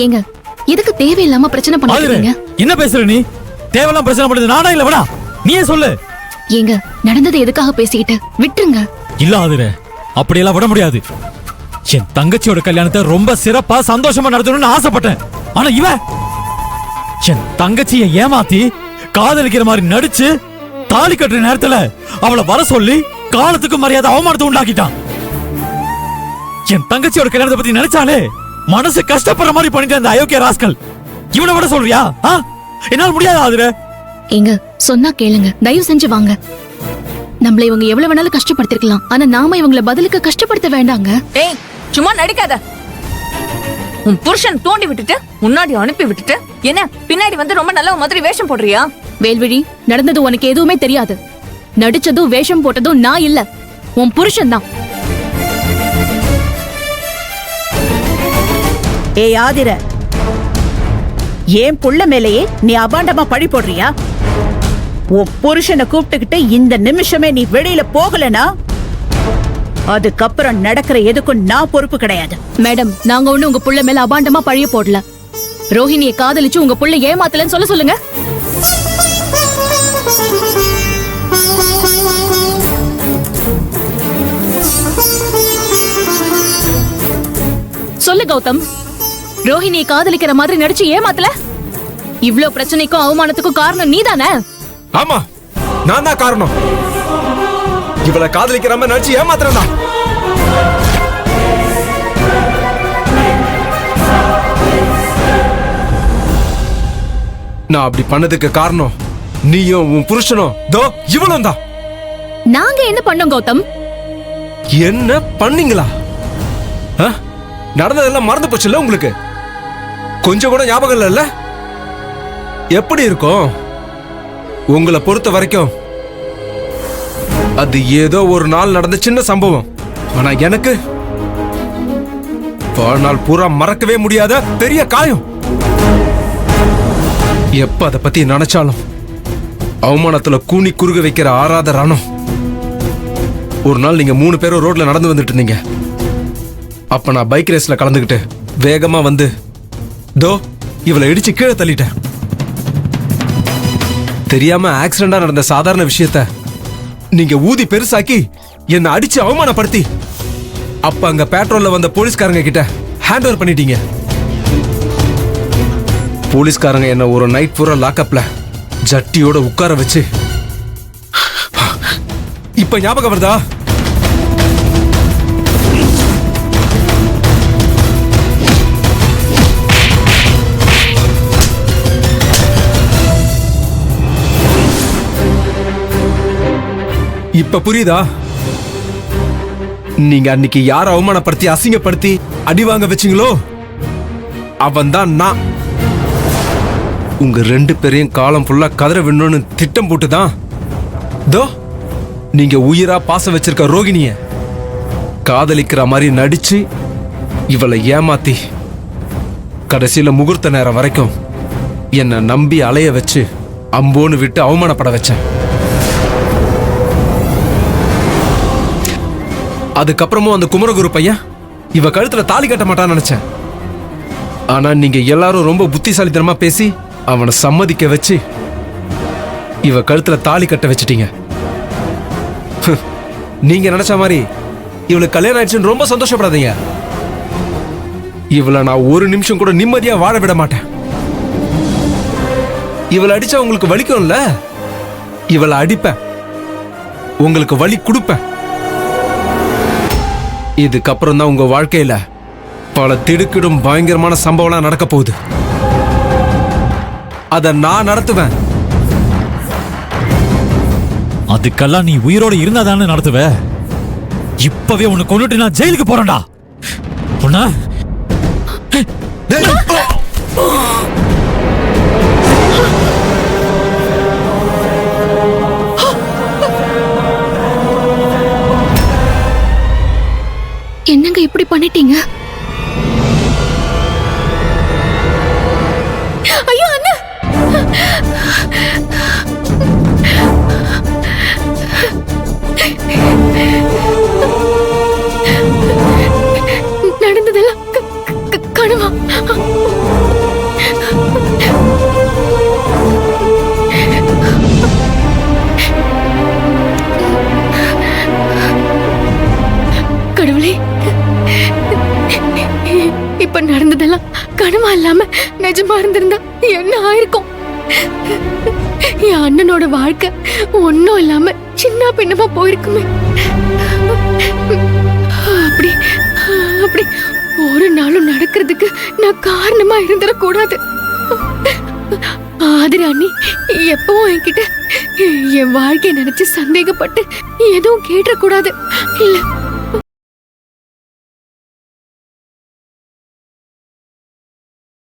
ஏங்க எதுக்கு தேவையில்லாம பிரச்சனை பண்ணாதீங்க. என்ன பேசுற நீ? தேவையில்லாம பிரச்சனை பண்றது நானா இல்ல வேணா நீயே சொல்லு. ஏங்க நடந்தது எதுக்காக பேசிக்கிட்டு விட்டுருங்க. இல்ல ஆதிரே, அப்படியெல்லாம் விட முடியாது. என் தங்கச்சியோட கல்யாணத்தை ரொம்ப சிறப்பா சந்தோஷமா நடத்தணும்னு ஆசைப்பட்டேன். ஆனா இவன் என் தங்கச்சியை ஏமாத்தி காதலிக்கிற மாதிரி நடிச்சு தாலி கட்டுற நேரத்துல அவளை வர சொல்லி காலத்துக்கு மரியாதை அவமானத்தை உண்டாக்கிட்டான். என் தங்கச்சியோட கல்யாணத்தை பத்தி நினைச்சாலே மனசு கஷ்டப்படுற மாதிரி பண்ணிட்டு அந்த அயோக்கிய ராஸ்கல் இவனை விட சொல்றியா? என்னால முடியாது ஆதிரே. ஏங்க சொன்னா கேளுங்க, தயவு செஞ்சு வாங்க. நம்மள இவங்க எவ்வளவு வேணாலும் கஷ்டப்படுத்திருக்கலாம், ஆனா நாம இவங்கள பதிலுக்கு கஷ்டப்படுத்த வேண்டாங்க. ஏய் சும்மா நடிக்காத. உன் புருஷன் தூண்டி விட்டுட்டு முன்னாடி அனுப்பி விட்டுட்டு என்ன பின்னாடி வந்து ரொம்ப நல்ல மாதிரி வேஷம் போடுறியா? வேல்விழி, நடந்தது உனக்கு எதுவுமே தெரியாது. நடிச்சதும் வேஷம் போட்டதும் நான் இல்ல, உன் புருஷன் தான். ஏய் ஆதிர, ஏன் புள்ள மேலேயே நீ அபாண்டமா பழி போடுறியா? உன் புருஷனை கூப்பிட்டுக்கிட்டு இந்த நிமிஷமே நீ வெளியில போகலனா அதுக்கப்புறம் நடக்கிற எதுக்கும் நான் பொறுப்பு கிடையாது. மேடம், நாங்க ஒண்ணு உங்க புள்ள மேல அபாண்டமா பழிய போடல. ரோஹிணியை காதலிச்சு உங்க புள்ள ஏமாத்தலன்னு சொல்ல சொல்லுங்க. சொல்லு கௌதம், ரோஹிணியை காதலிக்கிற மாதிரி நடிச்சு ஏமாத்தல? இவ்ளோ பிரச்சனைக்கும் அவமானத்துக்கும் காரணம் நீதானே? ஆமா, நான் தான் காரணம். இவளை காதலிக்கிற மாதிரி நடிச்சு ஏமாத்துறா. நான் அப்படி பண்ணதுக்கு காரணம் நீயும் உன் புருஷனும் தோ இவளும் தான். நாங்க என்ன பண்ணோம் கௌதம்? என்ன பண்ணீங்களா? நடந்ததெல்லாம் மறந்து போச்சுல்ல உங்களுக்கு? கொஞ்சம் கூட ஞாபகம் இல்ல? எப்படி இருக்கும்? உங்களை பொறுத்த வரைக்கும் அது ஏதோ ஒரு நாள் நடந்த சின்ன சம்பவம். ஆனா எனக்கு வாழ்நாள் பூரா மறக்கவே முடியாத பெரிய காயம். எப்ப அதை பத்தி நினைச்சாலும் அவமானத்துல கூனி குறுக வைக்கிற ஆறாத ரணம். ஒரு நாள் நீங்க 3 பேரும் ரோட்ல நடந்து வந்துட்டு இருந்தீங்க. அப்ப நான் பைக் ரேஸ்ல கலந்துகிட்டு வேகமா வந்து தோ இவளை இடிச்சு கீழே தள்ளிட்டேன். தெரியாம ஆக்சிடென்டா நடந்த சாதாரண விஷயத்த நீங்க ஊதி பெருசாக்கி என்ன அடிச்சு அவமானப்படுத்தி அப்ப அங்க பெட்ரோல்ல வந்த போலீஸ்காரங்க கிட்ட ஹேண்ட் ஓவர் பண்ணிட்டீங்க. போலீஸ்காரங்க என்ன ஒரு நைட் பூரா லாக்அப்ல ஜட்டியோட உட்கார வச்சு இப்ப ஞாபகம் வருதா? இப்ப புரியுதா? நீங்க அன்னைக்கு யார அவமானப்படுத்தி அசிங்கப்படுத்தி அடி வாங்க வச்சீங்களோ அவன் தான் நான். உங்க 2 பேரையும் காலம் ஃபுல்லா கதற விடணும்னு திட்டம் போட்டுதான் தோ நீங்க உயிரா பாசம் வச்சிருக்க ரோகிணிய காதலிக்கிற மாதிரி நடிச்சு இவளை ஏமாத்தி கடைசியில முகூர்த்த நேரம் வரைக்கும் என்ன நம்பி அலைய வச்சு அம்போன்னு விட்டு அவமானப்பட வச்சேன். அதுக்கப்புறமும் அந்த குமரகுரு பையன் இவ கழுத்துல தாலி கட்ட மாட்டான்னு நினைச்சேன். ஆனா நீங்க எல்லாரும் ரொம்ப புத்திசாலித்தனமா பேசி அவனை சம்மதிக்க வச்சு இவ கழுத்துல தாலி கட்ட வச்சிட்டீங்க. நீங்க நினைச்ச மாதிரி இவளுக்கு கல்யாணம் ஆயிடுச்சுன்னு ரொம்ப சந்தோஷப்படாதீங்க. இவளை நான் ஒரு நிமிஷம் கூட நிம்மதியா வாழ விட மாட்டேன். இவளை அடிச்சா உங்களுக்கு வலிக்கும்ல, இவளை அடிப்பேன், உங்களுக்கு வலி கொடுப்பேன். இதுக்கப்புறம் தான் உங்க வாழ்க்கையில பல திடுக்கிடும் பயங்கரமான சம்பவம் நடக்க போகுது. அத நான் நடத்துவேன். அதுக்கெல்லாம் நீ உயிரோட இருந்தாதானே நடத்துவ? இப்பவே உன்னை கொண்டுட்டு நான் ஜெயிலுக்கு போறேன்டா. என்னங்க இப்படி பண்ணிட்டீங்க? ஐயோ அண்ணா! நடந்ததெல்லாம் கனவா? இல்லாம நிஜமா இருந்திருந்தா என்ன ஆயிருக்கும்? என் அண்ணனோட வாழ்க்கை ஒன்னும் இல்லாம சின்ன பின்னமா போயிருக்குமே. அப்படி அப்படி ஒரு நாளும் நடக்கிறதுக்கு நான் காரணமா இருந்துடக்கூடாது. ஆதிரா அண்ணி எப்பவும் என்கிட்ட என் வாழ்க்கைய நினைச்சு சந்தேகப்பட்டு எதுவும் கேட்டக்கூடாது. இல்ல